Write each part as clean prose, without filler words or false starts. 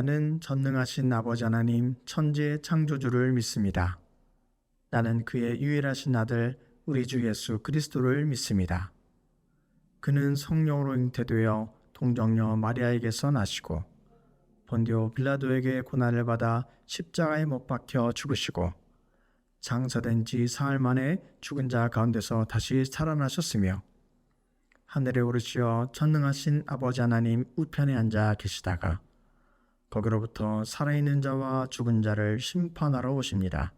나는 전능하신 아버지 하나님 천지의 창조주를 믿습니다. 나는 그의 유일하신 아들 우리 주 예수 그리스도를 믿습니다. 그는 성령으로 잉태되어 동정녀 마리아에게서 나시고 본디오 빌라도에게 고난을 받아 십자가에 못 박혀 죽으시고 장사된 지 사흘 만에 죽은 자 가운데서 다시 살아나셨으며 하늘에 오르시어 전능하신 아버지 하나님 우편에 앉아 계시다가 거기로부터 살아있는 자와 죽은 자를 심판하러 오십니다.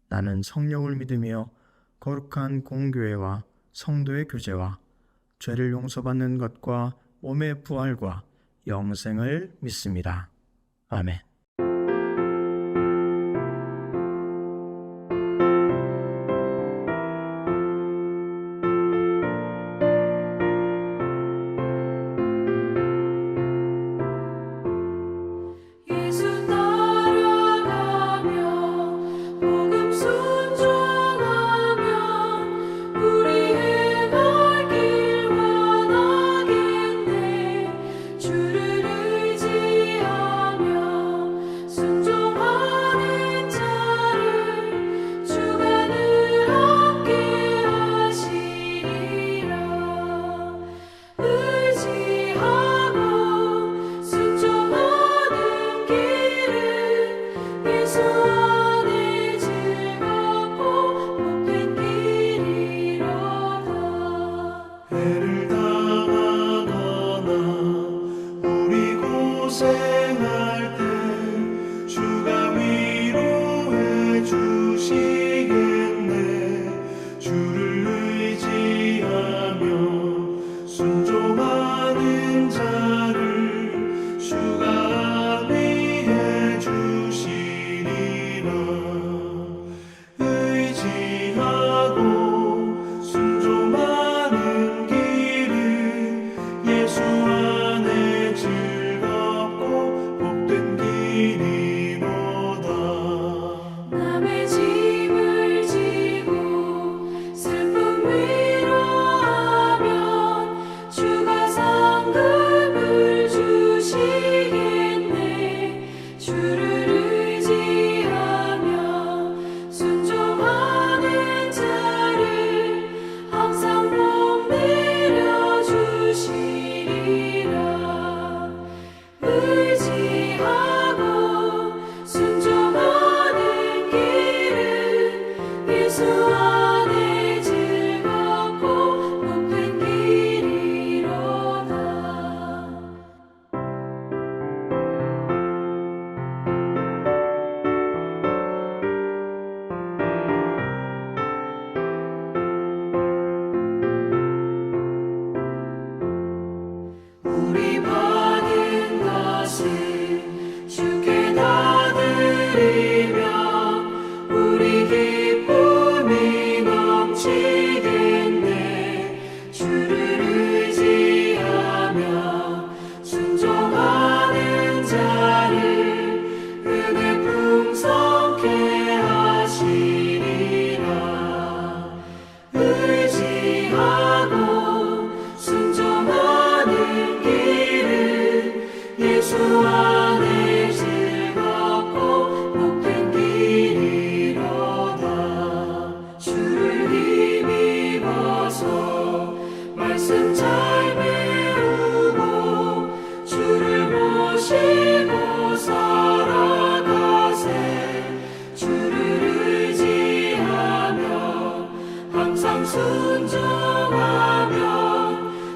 나는 성령을 믿으며 거룩한 공교회와 성도의 교제와 죄를 용서받는 것과 몸의 부활과 영생을 믿습니다. 아멘. 고생할 때 주가 위로해 주시겠네. 주를 의지하며 순종하는 자를 주가 안위해 주시리라. 의지하고 순종하는 길은 예수 안에 즐겁고 복된 길이로다. 남의 짐을 지고 슬픔 위로하면 주가 상급을 주시겠네. 주를 의지하며 순종하는 자를 항상 복 내려 주시리라. 의지하고 순종하는 길은 예수 안에 즐겁고 복된 길이로다. 우리 받은 것을 주께 다 드리며 우리 기쁨이 넘치겠네. 주를 의지하며 순종하는 자를 은혜 풍성케 하시리라. 의지하고 순종하는 길은 예수 안에 즐겁고 복된 길이로다. 주를 힘입어서 말씀 잘 배우고 주를 모시고 살아가세. 주를 의지하며 항상 순종하면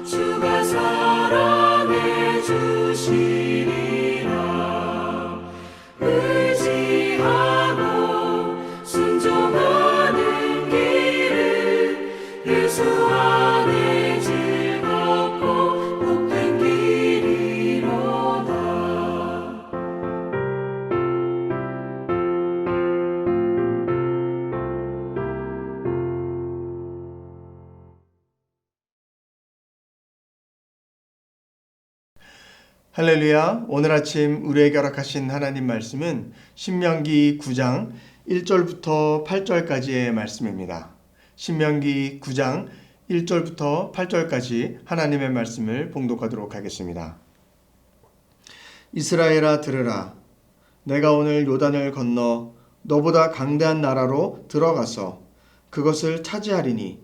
주가 사랑해 주시리라. 의지하고 순종하는 길은 예수 안에 즐겁고 복된 길이로다. 할렐루야. 오늘 아침 우리에게 허락하신 하나님 말씀은 신명기 9장 1절부터 8절까지의 말씀입니다. 신명기 9장 1절부터 8절까지 하나님의 말씀을 봉독하도록 하겠습니다. 이스라엘아 들으라. 내가 오늘 요단을 건너 너보다 강대한 나라로 들어가서 그것을 차지하리니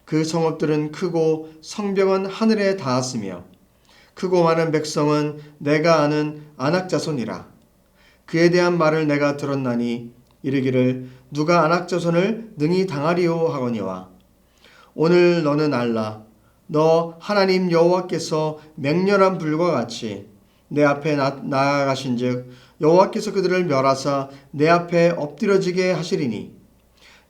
그 성읍들은 크고 성벽은 하늘에 닿았으며 크고 많은 백성은 내가 아는 아낙 자손이라. 그에 대한 말을 내가 들었나니 이르기를 누가 아낙 자손을 능히 당하리요 하거니와 오늘 너는 알라. 너 하나님 여호와께서 맹렬한 불과 같이 내 앞에 나아가신즉 여호와께서 그들을 멸하사 내 앞에 엎드려지게 하시리니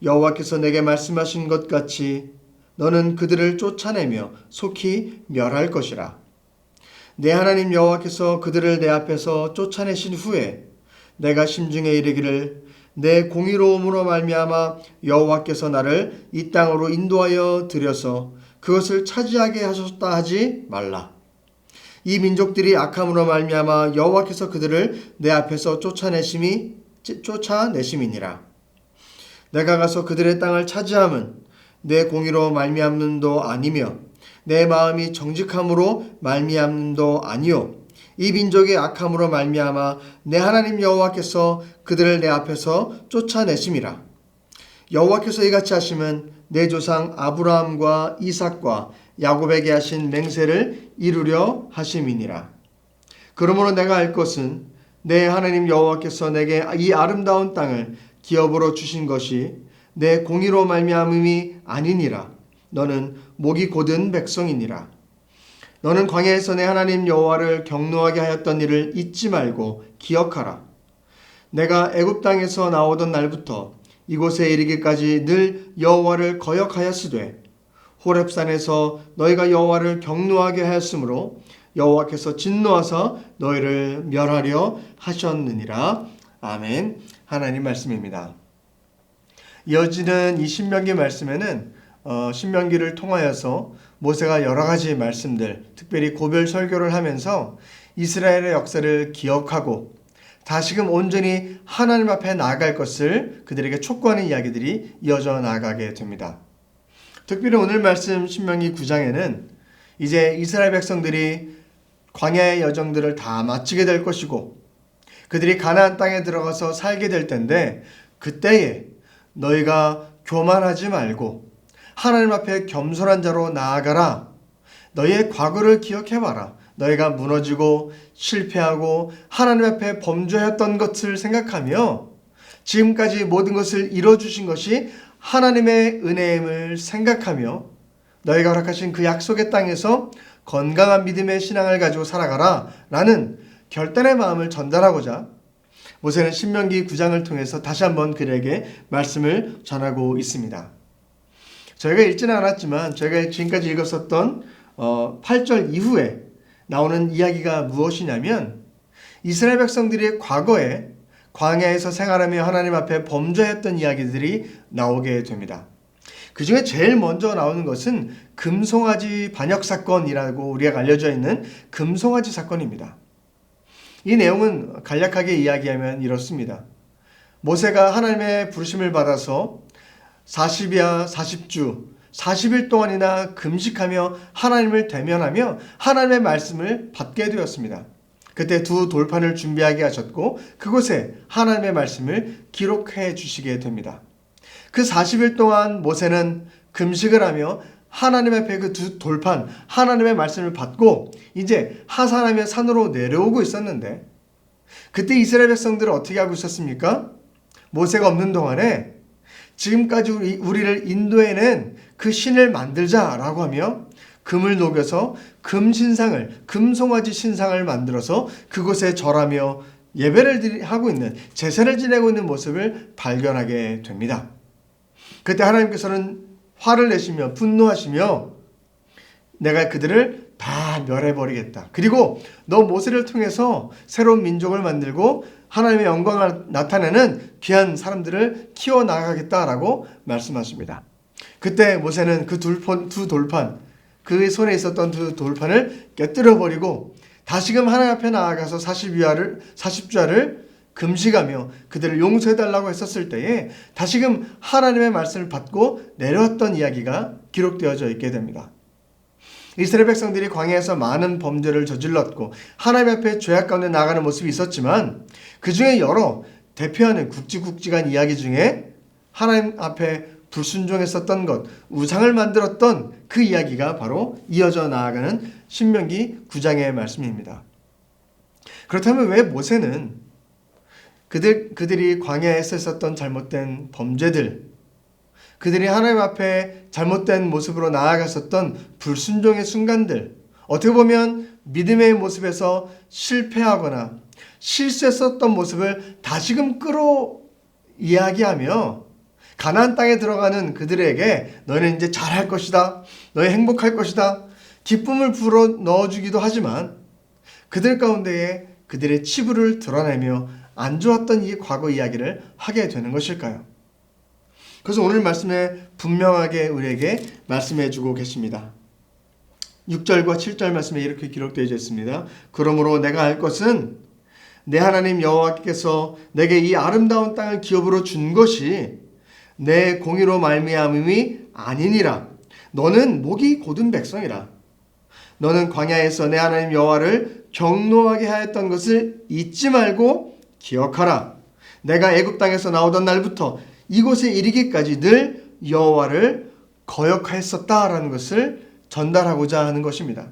여호와께서 내게 말씀하신 것 같이 너는 그들을 쫓아내며 속히 멸할 것이라. 내 하나님 여호와께서 그들을 내 앞에서 쫓아내신 후에 내가 심중에 이르기를 내 공의로움으로 말미암아 여호와께서 나를 이 땅으로 인도하여 들여서 그것을 차지하게 하셨다 하지 말라. 이 민족들이 악함으로 말미암아 여호와께서 그들을 내 앞에서 쫓아내심이니라. 내가 가서 그들의 땅을 차지함은 내 공의로 말미암는도 아니며 내 마음이 정직함으로 말미암는도 아니요 이 민족의 악함으로 말미암아 내 하나님 여호와께서 그들을 내 앞에서 쫓아내심이라. 여호와께서 이같이 하심은 내 조상 아브라함과 이삭과 야곱에게 하신 맹세를 이루려 하심이니라. 그러므로 내가 알 것은 내 하나님 여호와께서 내게 이 아름다운 땅을 기업으로 주신 것이 내 공의로 말미암음이 아니니라. 너는 목이 곧은 백성이니라. 너는 광야에서 내 하나님 여호와를 경노하게 하였던 일을 잊지 말고 기억하라. 내가 애굽 땅에서 나오던 날부터 이곳에 이르기까지 늘 여호와를 거역하였으되 호렙산에서 너희가 여호와를 경노하게 하였으므로 여호와께서 진노하사 너희를 멸하려 하셨느니라. 아멘. 하나님 말씀입니다. 이어지는 이 신명기 말씀에는 신명기를 통하여서 모세가 여러 가지 말씀들, 특별히 고별 설교를 하면서 이스라엘의 역사를 기억하고 다시금 온전히 하나님 앞에 나아갈 것을 그들에게 촉구하는 이야기들이 이어져 나가게 됩니다. 특별히 오늘 말씀 신명기 9장에는 이제 이스라엘 백성들이 광야의 여정들을 다 마치게 될 것이고 그들이 가나안 땅에 들어가서 살게 될 텐데 그때에 너희가 교만하지 말고 하나님 앞에 겸손한 자로 나아가라. 너희의 과거를 기억해봐라. 너희가 무너지고 실패하고 하나님 앞에 범죄했던 것을 생각하며 지금까지 모든 것을 이뤄주신 것이 하나님의 은혜임을 생각하며 너희가 허락하신 그 약속의 땅에서 건강한 믿음의 신앙을 가지고 살아가라 라는 결단의 마음을 전달하고자 모세는 신명기 9장을 통해서 다시 한번 그들에게 말씀을 전하고 있습니다. 저희가 읽지는 않았지만 저희가 지금까지 읽었었던 8절 이후에 나오는 이야기가 무엇이냐면 이스라엘 백성들이 과거에 광야에서 생활하며 하나님 앞에 범죄했던 이야기들이 나오게 됩니다. 그 중에 제일 먼저 나오는 것은 금송아지 반역 사건이라고 우리가 알려져 있는 금송아지 사건입니다. 이 내용은 간략하게 이야기하면 이렇습니다. 모세가 하나님의 부르심을 받아서 40야 40주 40일 동안이나 금식하며 하나님을 대면하며 하나님의 말씀을 받게 되었습니다. 그때 두 돌판을 준비하게 하셨고 그곳에 하나님의 말씀을 기록해 주시게 됩니다. 그 40일 동안 모세는 금식을 하며 하나님 앞에 그 두 돌판 하나님의 말씀을 받고 이제 하산하며 산으로 내려오고 있었는데 그때 이스라엘 백성들은 어떻게 하고 있었습니까? 모세가 없는 동안에 지금까지 우리를 인도해낸 그 신을 만들자라고 하며 금을 녹여서 금신상을 금송아지 신상을 만들어서 그곳에 절하며 예배를 하고 있는 제사를 지내고 있는 모습을 발견하게 됩니다. 그때 하나님께서는 화를 내시며 분노하시며 내가 그들을 다 멸해버리겠다. 그리고 너 모세를 통해서 새로운 민족을 만들고 하나님의 영광을 나타내는 귀한 사람들을 키워나가겠다라고 말씀하십니다. 그때 모세는 그 두 돌판 그의 손에 있었던 두 돌판을 깨뜨려버리고 다시금 하나님 앞에 나아가서 40주야를 금식하며 그들을 용서해달라고 했었을 때에 다시금 하나님의 말씀을 받고 내려왔던 이야기가 기록되어져 있게 됩니다. 이스라엘 백성들이 광야에서 많은 범죄를 저질렀고 하나님 앞에 죄악 가운데 나아가는 모습이 있었지만 그 중에 여러 대표하는 굵직굵직한 이야기 중에 하나님 앞에 불순종했었던 것, 우상을 만들었던 그 이야기가 바로 이어져 나아가는 신명기 9장의 말씀입니다. 그렇다면 왜 모세는 그들이 광야에서 했었던 잘못된 범죄들, 그들이 하나님 앞에 잘못된 모습으로 나아갔었던 불순종의 순간들, 어떻게 보면 믿음의 모습에서 실패하거나 실수했었던 모습을 다시금 이야기하며 가나안 땅에 들어가는 그들에게 너희는 이제 잘할 것이다, 너희 행복할 것이다, 기쁨을 불어 넣어주기도 하지만 그들 가운데에 그들의 치부를 드러내며 안 좋았던 이 과거 이야기를 하게 되는 것일까요? 그래서 오늘 말씀에 분명하게 우리에게 말씀해 주고 계십니다. 6절과 7절 말씀에 이렇게 기록되어 있습니다. 그러므로 내가 알 것은 내 하나님 여호와께서 내게 이 아름다운 땅을 기업으로 준 것이 내 공의로 말미암음이 아니니라. 너는 목이 곧은 백성이라. 너는 광야에서 내 하나님 여호와를 경노하게 하였던 것을 잊지 말고 기억하라. 내가 애굽 땅에서 나오던 날부터 이곳에 이르기까지 늘 여호와를 거역하였었다라는 것을 전달하고자 하는 것입니다.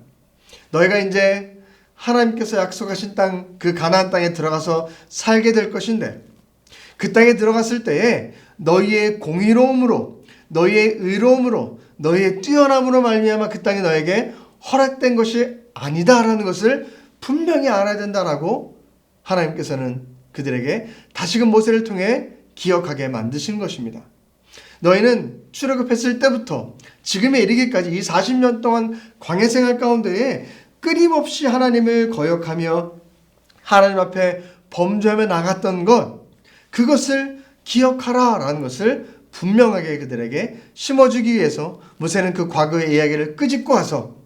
너희가 이제 하나님께서 약속하신 땅, 그 가나안 땅에 들어가서 살게 될 것인데 그 땅에 들어갔을 때에 너희의 공의로움으로, 너희의 의로움으로, 너희의 뛰어남으로 말미암아 그 땅이 너에게 허락된 것이 아니다라는 것을 분명히 알아야 된다라고 하나님께서는 그들에게 다시금 모세를 통해 기억하게 만드신 것입니다. 너희는 출애굽했을 때부터 지금에 이르기까지 이 40년 동안 광야 생활 가운데에 끊임없이 하나님을 거역하며 하나님 앞에 범죄하며 나갔던 것, 그것을 기억하라 라는 것을 분명하게 그들에게 심어주기 위해서 모세는 그 과거의 이야기를 끄집고 와서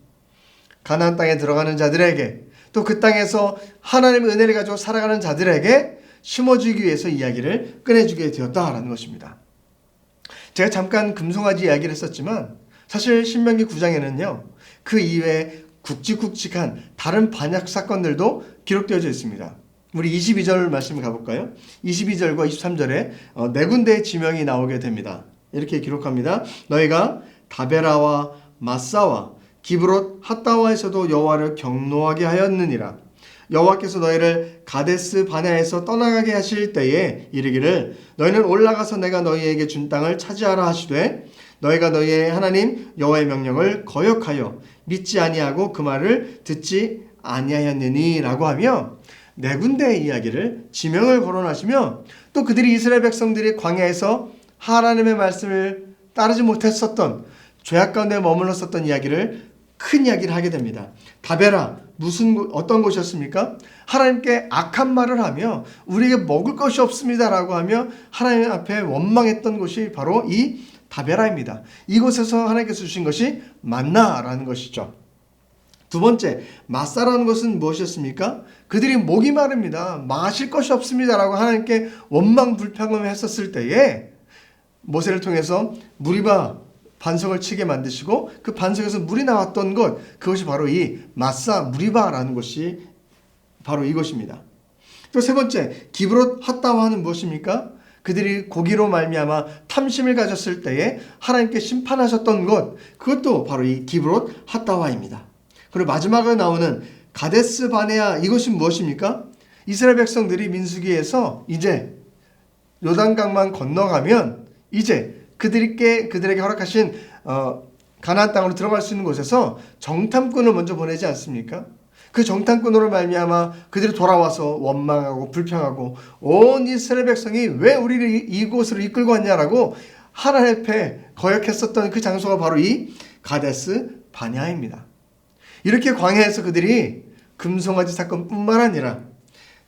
가나안 땅에 들어가는 자들에게, 또 그 땅에서 하나님의 은혜를 가지고 살아가는 자들에게 심어주기 위해서 이야기를 꺼내주게 되었다라는 것입니다. 제가 잠깐 금송아지 이야기를 했었지만 사실 신명기 9장에는요 그 이외에 굵직굵직한 다른 반역 사건들도 기록되어져 있습니다. 우리 22절 말씀 가볼까요? 22절과 23절에 네 군데의 지명이 나오게 됩니다. 이렇게 기록합니다. 너희가 다베라와 마사와 기브롯 핫다와에서도 여호와를 경노하게 하였느니라. 여호와께서 너희를 가데스 바네아에서 떠나가게 하실 때에 이르기를 너희는 올라가서 내가 너희에게 준 땅을 차지하라 하시되 너희가 너희의 하나님 여호와의 명령을 거역하여 믿지 아니하고 그 말을 듣지 아니하였느니 라고 하며 네 군데의 이야기를 지명을 거론하시며 또 그들이 이스라엘 백성들이 광야에서 하나님의 말씀을 따르지 못했었던 죄악 가운데 머물렀었던 이야기를 큰 이야기를 하게 됩니다. 다베라 어떤 곳이었습니까? 하나님께 악한 말을 하며 우리에게 먹을 것이 없습니다라고 하며 하나님 앞에 원망했던 곳이 바로 이 다베라입니다. 이곳에서 하나님께서 주신 것이 만나라는 것이죠. 두 번째, 마사라는 것은 무엇이었습니까? 그들이 목이 마릅니다. 마실 것이 없습니다라고 하나님께 원망 불평을 했었을 때에 모세를 통해서 무리바 반석을 치게 만드시고 그 반석에서 물이 나왔던 것, 그것이 바로 이 마사 무리바라는 것이 바로 이것입니다. 또 세 번째, 기브롯 핫다와는 무엇입니까? 그들이 고기로 말미암아 탐심을 가졌을 때에 하나님께 심판하셨던 것, 그것도 바로 이 기브롯 핫다와입니다. 그리고 마지막에 나오는 가데스 바네아, 이것이 무엇입니까? 이스라엘 백성들이 민수기에서 이제 요단강만 건너가면 이제 그들에게 허락하신 가나안 땅으로 들어갈 수 있는 곳에서 정탐꾼을 먼저 보내지 않습니까? 그 정탐꾼으로 말미암아 그들이 돌아와서 원망하고 불평하고 온 이스라엘 백성이 왜 우리를 이곳으로 이끌고 왔냐라고 하나님 앞에 거역했었던 그 장소가 바로 이 가데스 바네아입니다. 이렇게 광야에서 그들이 금송아지 사건뿐만 아니라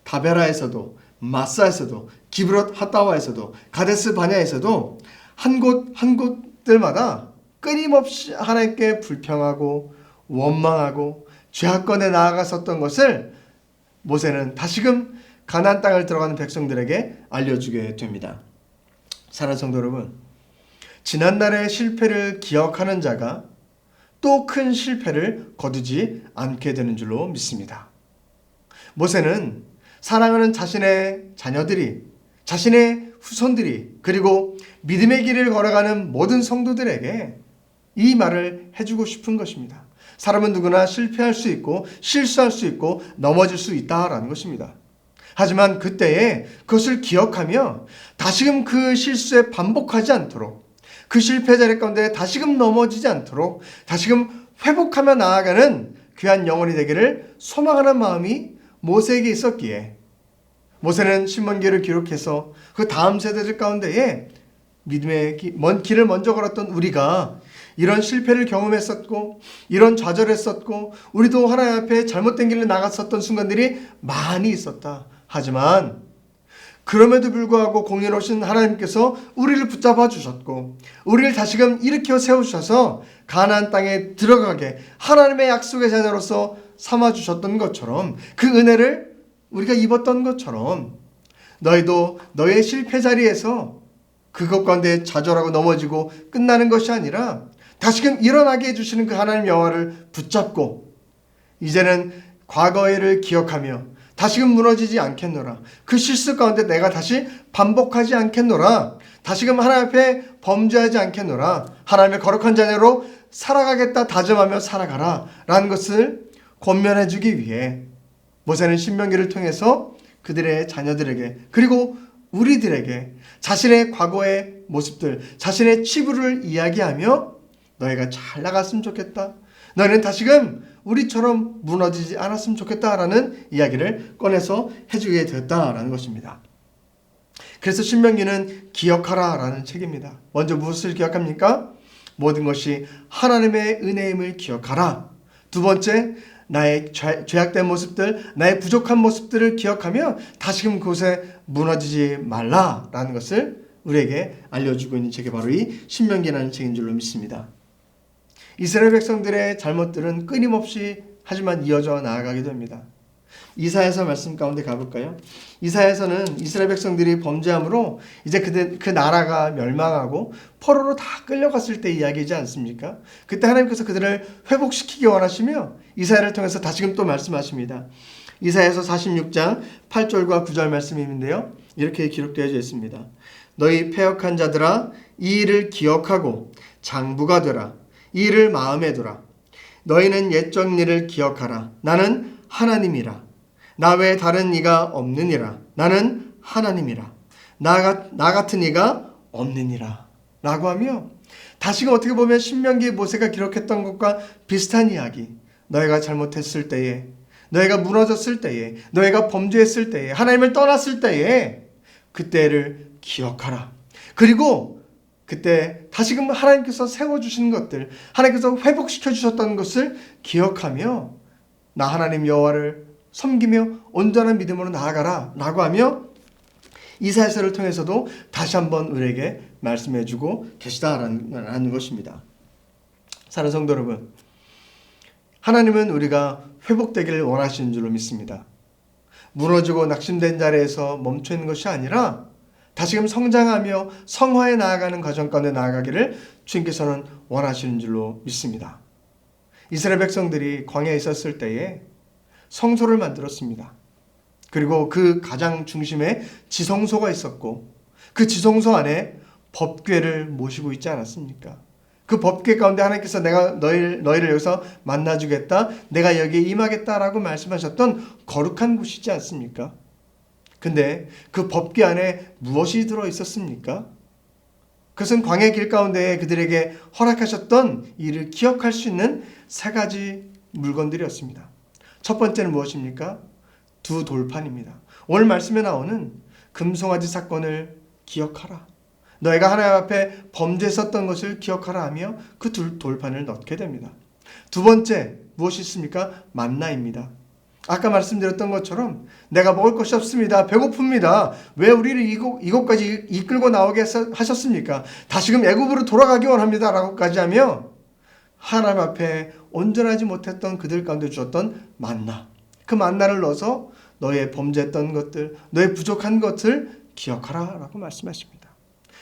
다베라에서도 마사에서도 기브롯 핫다와에서도 가데스 바네아에서도 한 곳들마다 끊임없이 하나님께 불평하고 원망하고 죄악권에 나아갔었던 것을 모세는 다시금 가나안 땅을 들어가는 백성들에게 알려주게 됩니다. 사랑하는 성도 여러분, 지난날의 실패를 기억하는 자가 또 큰 실패를 거두지 않게 되는 줄로 믿습니다. 모세는 사랑하는 자신의 자녀들이, 자신의 후손들이, 그리고 믿음의 길을 걸어가는 모든 성도들에게 이 말을 해주고 싶은 것입니다. 사람은 누구나 실패할 수 있고 실수할 수 있고 넘어질 수 있다라는 것입니다. 하지만 그때에 그것을 기억하며 다시금 그 실수에 반복하지 않도록, 그 실패 자리 가운데 다시금 넘어지지 않도록 다시금 회복하며 나아가는 귀한 영혼이 되기를 소망하는 마음이 모세에게 있었기에 모세는 신명기를 기록해서 그 다음 세대들 가운데에 믿음의 먼 길을 먼저 걸었던 우리가 이런 실패를 경험했었고 이런 좌절했었고 우리도 하나님 앞에 잘못된 길을 나갔었던 순간들이 많이 있었다. 하지만 그럼에도 불구하고 공의로우신 하나님께서 우리를 붙잡아 주셨고 우리를 다시금 일으켜 세우셔서 가나안 땅에 들어가게 하나님의 약속의 자녀로서 삼아 주셨던 것처럼, 그 은혜를 우리가 입었던 것처럼 너희도 너의 실패 자리에서 그것 가운데 좌절하고 넘어지고 끝나는 것이 아니라 다시금 일어나게 해주시는 그 하나님 여호와를 붙잡고 이제는 과거의를 기억하며 다시금 무너지지 않겠노라. 그 실수 가운데 내가 다시 반복하지 않겠노라. 다시금 하나님 앞에 범죄하지 않겠노라. 하나님의 거룩한 자녀로 살아가겠다 다짐하며 살아가라 라는 것을 권면해 주기 위해 모세는 신명기를 통해서 그들의 자녀들에게 그리고 우리들에게 자신의 과거의 모습들, 자신의 치부를 이야기하며 너희가 잘 나갔으면 좋겠다. 너희는 다시금 우리처럼 무너지지 않았으면 좋겠다라는 이야기를 꺼내서 해주게 되었다라는 것입니다. 그래서 신명기는 기억하라라는 책입니다. 먼저 무엇을 기억합니까? 모든 것이 하나님의 은혜임을 기억하라. 두 번째, 나의 죄악된 모습들, 나의 부족한 모습들을 기억하며 다시금 그곳에 무너지지 말라라는 것을 우리에게 알려주고 있는 책이 바로 이 신명기라는 책인 줄로 믿습니다. 이스라엘 백성들의 잘못들은 끊임없이 하지만 이어져 나아가게 됩니다. 이사야서 말씀 가운데 가볼까요? 이사야서는 이스라엘 백성들이 범죄함으로 이제 그 나라가 멸망하고 포로로 다 끌려갔을 때 이야기이지 않습니까? 그때 하나님께서 그들을 회복시키기 원하시며 이사야를 통해서 다시금 또 말씀하십니다. 이사야서 46장 8절과 9절 말씀인데요. 이렇게 기록되어 있습니다. 너희 패역한 자들아 이 일을 기억하고 장부가 되라. 이 일을 마음에 두라. 너희는 옛적 일을 기억하라. 나는 하나님이라. 나 외에 다른 이가 없느니라. 나는 하나님이라. 나 같은 이가 없느니라. 라고 하며 다시금 어떻게 보면 신명기 모세가 기록했던 것과 비슷한 이야기. 너희가 잘못했을 때에, 너희가 무너졌을 때에, 너희가 범죄했을 때에, 하나님을 떠났을 때에 그때를 기억하라. 그리고 그때 다시금 하나님께서 세워주신 것들, 하나님께서 회복시켜 주셨던 것을 기억하며 나 하나님 여호와를 섬기며 온전한 믿음으로 나아가라 라고 하며 이사야서를 통해서도 다시 한번 우리에게 말씀해 주고 계시다라는 것입니다. 사랑하는 성도 여러분, 하나님은 우리가 회복되기를 원하시는 줄로 믿습니다. 무너지고 낙심된 자리에서 멈춰 있는 것이 아니라 다시금 성장하며 성화해 나아가는 과정 가운데 나아가기를 주님께서는 원하시는 줄로 믿습니다. 이스라엘 백성들이 광야에 있었을 때에 성소를 만들었습니다. 그리고 그 가장 중심에 지성소가 있었고 그 지성소 안에 법궤를 모시고 있지 않았습니까? 그 법궤 가운데 하나님께서 내가 너희를 여기서 만나주겠다, 내가 여기에 임하겠다라고 말씀하셨던 거룩한 곳이지 않습니까? 근데 그 법궤 안에 무엇이 들어 있었습니까? 그것은 광야 길 가운데 그들에게 허락하셨던 일을 기억할 수 있는 세 가지 물건들이었습니다. 첫 번째는 무엇입니까? 두 돌판입니다. 오늘 말씀에 나오는 금송아지 사건을 기억하라. 너희가 하나님 앞에 범죄했었던 것을 기억하라 하며 그 두 돌판을 넣게 됩니다. 두 번째 무엇이 있습니까? 만나입니다. 아까 말씀드렸던 것처럼 내가 먹을 것이 없습니다. 배고픕니다. 왜 우리를 이곳까지 이끌고 나오게 하셨습니까? 다시금 애굽으로 돌아가기 원합니다. 라고까지 하며 하나님 앞에 온전하지 못했던 그들 가운데 주었던 만나. 그 만나를 넣어서 너의 범죄했던 것들, 너의 부족한 것을 기억하라 라고 말씀하십니다.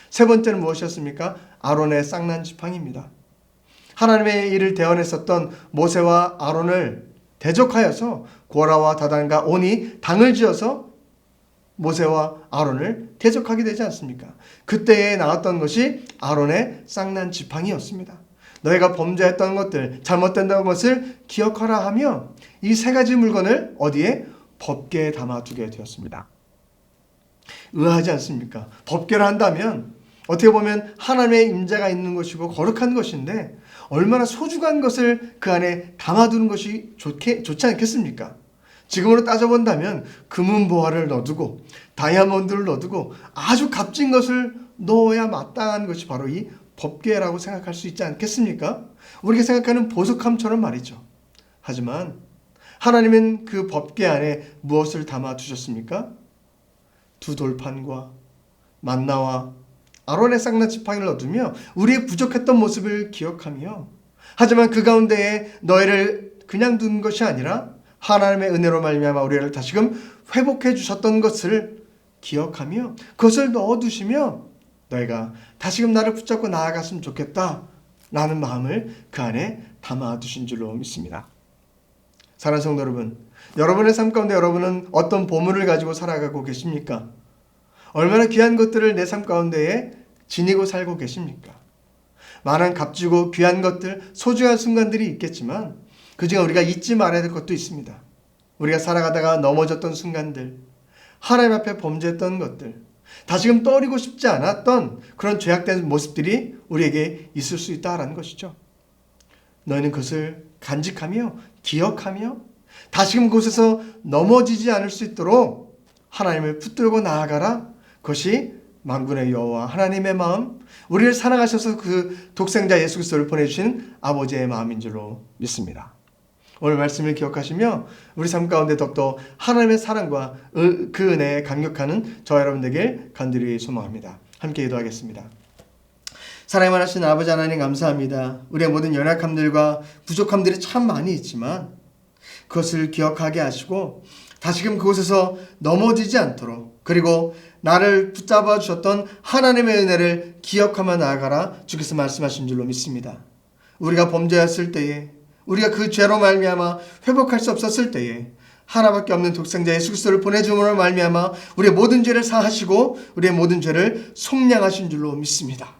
세 번째는 무엇이었습니까? 아론의 쌍난 지팡이입니다. 하나님의 일을 대언했었던 모세와 아론을 대적하여서 고라와 다단과 온이 당을 지어서 모세와 아론을 대적하게 되지 않습니까? 그때에 나왔던 것이 아론의 쌍난 지팡이였습니다. 너희가 범죄했던 것들, 잘못된다는 것을 기억하라 하며 이 세 가지 물건을 어디에? 법궤에 담아두게 되었습니다. 의아하지 않습니까? 법궤를 한다면 어떻게 보면 하나님의 임재가 있는 것이고 거룩한 것인데 얼마나 소중한 것을 그 안에 담아두는 것이 좋지 않겠습니까? 지금으로 따져본다면 금은보화를 넣어두고 다이아몬드를 넣어두고 아주 값진 것을 넣어야 마땅한 것이 바로 이 법궤라고 생각할 수 있지 않겠습니까? 우리가 생각하는 보석함처럼 말이죠. 하지만 하나님은 그 법궤 안에 무엇을 담아두셨습니까? 두 돌판과 만나와 아론의 쌍난 지팡이를 얻으며 우리의 부족했던 모습을 기억하며, 하지만 그 가운데에 너희를 그냥 둔 것이 아니라 하나님의 은혜로 말미암아 우리를 다시금 회복해 주셨던 것을 기억하며 그것을 넣어두시며 너희가 다시금 나를 붙잡고 나아갔으면 좋겠다 라는 마음을 그 안에 담아두신 줄로 믿습니다. 사랑하는 성도 여러분, 여러분의 삶 가운데 여러분은 어떤 보물을 가지고 살아가고 계십니까? 얼마나 귀한 것들을 내 삶 가운데에 지니고 살고 계십니까? 많은 값지고 귀한 것들, 소중한 순간들이 있겠지만 그중에 우리가 잊지 말아야 될 것도 있습니다. 우리가 살아가다가 넘어졌던 순간들, 하나님 앞에 범죄했던 것들, 다시금 떠올리고 싶지 않았던 그런 죄악된 모습들이 우리에게 있을 수 있다라는 것이죠. 너희는 그것을 간직하며 기억하며 다시금 그곳에서 넘어지지 않을 수 있도록 하나님을 붙들고 나아가라. 그것이 만군의 여호와 하나님의 마음, 우리를 사랑하셔서 그 독생자 예수 그리스도를 보내주신 아버지의 마음인 줄로 믿습니다. 오늘 말씀을 기억하시며 우리 삶 가운데 더욱더 하나님의 사랑과 그 은혜에 감격하는 저와 여러분 되길 간절히 소망합니다. 함께 기도하겠습니다. 사랑이 많으신 아버지 하나님 감사합니다. 우리의 모든 연약함들과 부족함들이 참 많이 있지만 그것을 기억하게 하시고 다시금 그곳에서 넘어지지 않도록, 그리고 나를 붙잡아 주셨던 하나님의 은혜를 기억하며 나아가라 주께서 말씀하신 줄로 믿습니다. 우리가 범죄했을 때에, 우리가 그 죄로 말미암아 회복할 수 없었을 때에 하나밖에 없는 독생자 예수 그리스도를 보내줌으로 말미암아 우리의 모든 죄를 사하시고 우리의 모든 죄를 속량하신 줄로 믿습니다.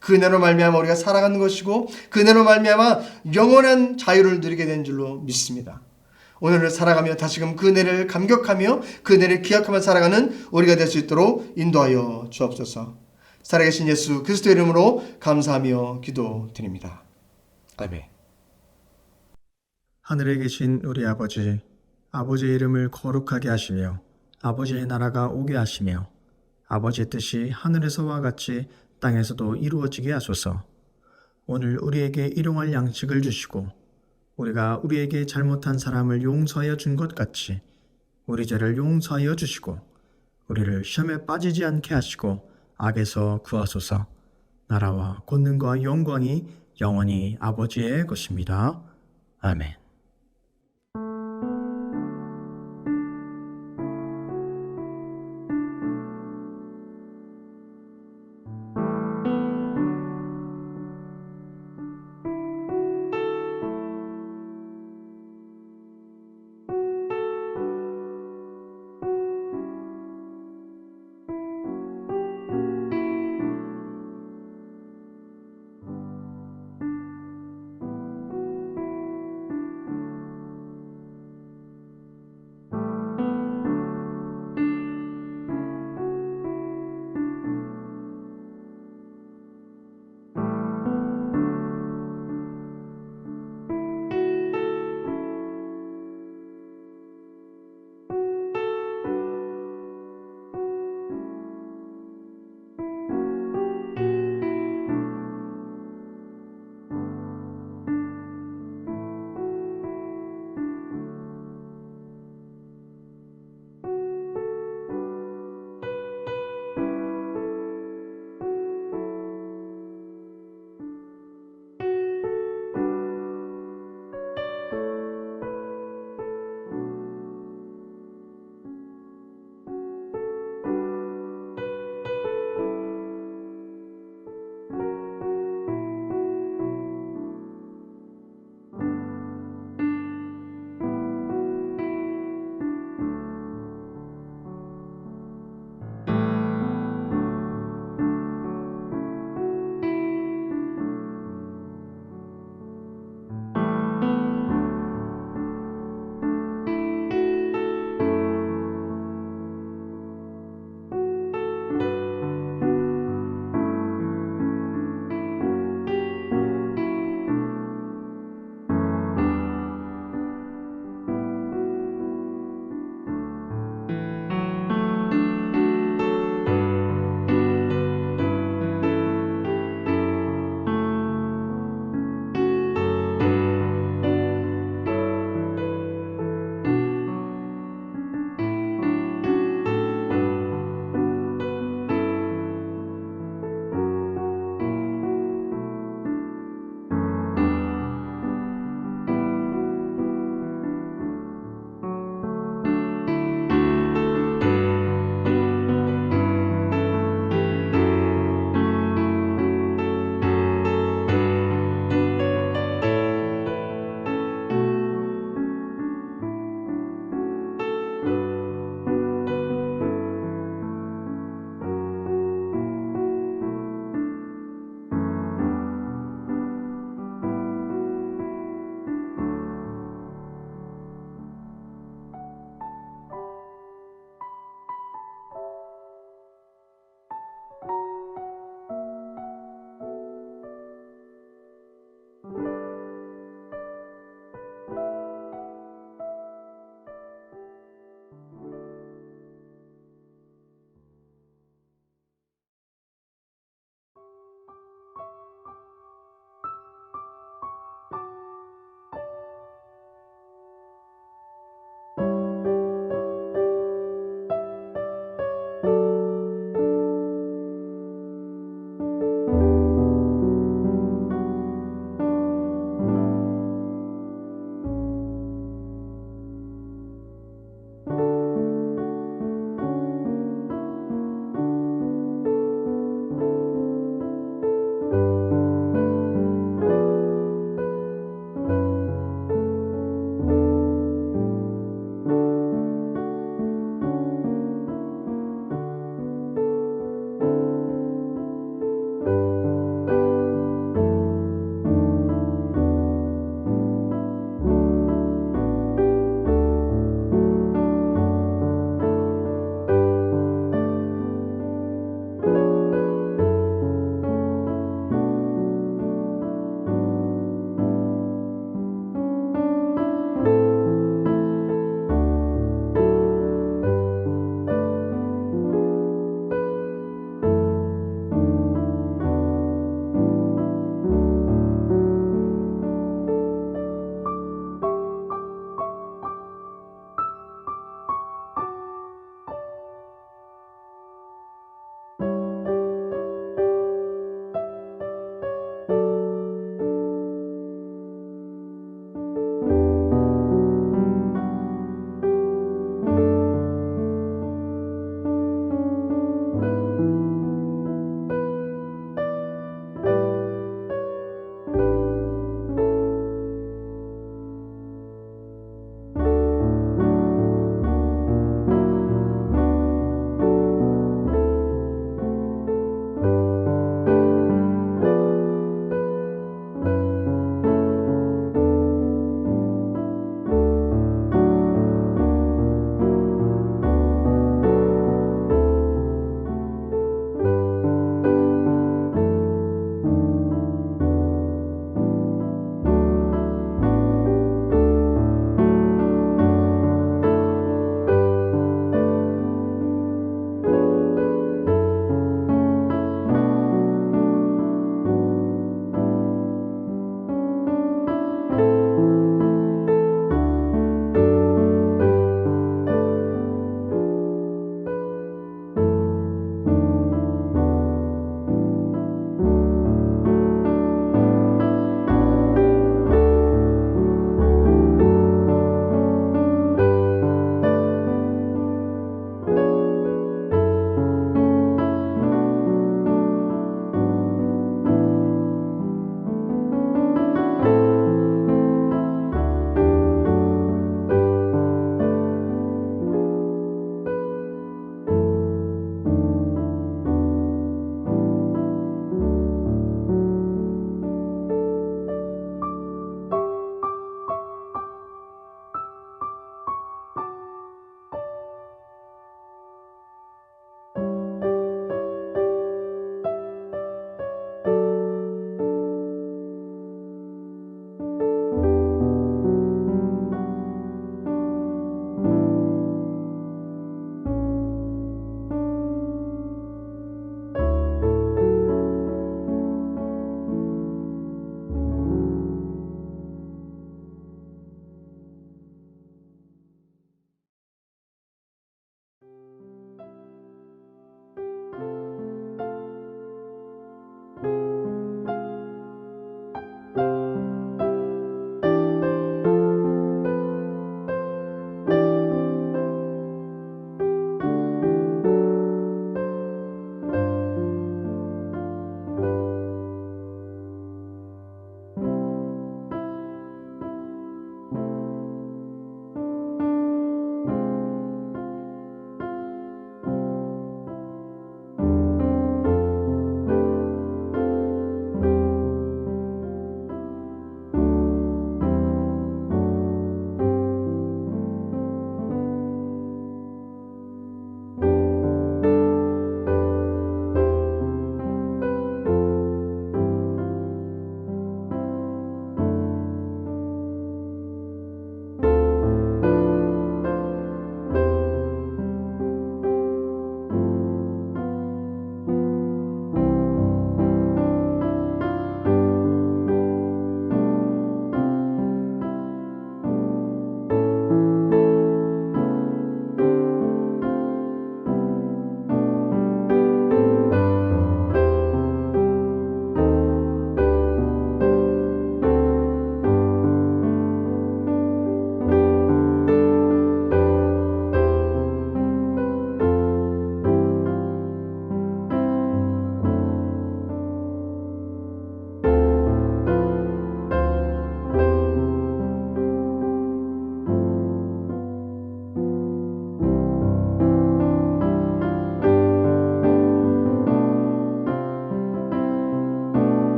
그 은혜로 말미암아 우리가 살아가는 것이고 그 은혜로 말미암아 영원한 자유를 누리게 된 줄로 믿습니다. 오늘을 살아가며 다시금 그 은혜를 감격하며 그 은혜를 기억하며 살아가는 우리가 될 수 있도록 인도하여 주옵소서. 살아계신 예수 그리스도의 이름으로 감사하며 기도드립니다. 아멘. 하늘에 계신 우리 아버지, 아버지의 이름을 거룩하게 하시며 아버지의 나라가 오게 하시며 아버지의 뜻이 하늘에서와 같이 땅에서도 이루어지게 하소서. 오늘 우리에게 일용할 양식을 주시고 우리가 우리에게 잘못한 사람을 용서하여 준 것 같이 우리 죄를 용서하여 주시고 우리를 시험에 빠지지 않게 하시고 악에서 구하소서. 나라와 권능과 영광이 영원히 아버지의 것입니다. 아멘.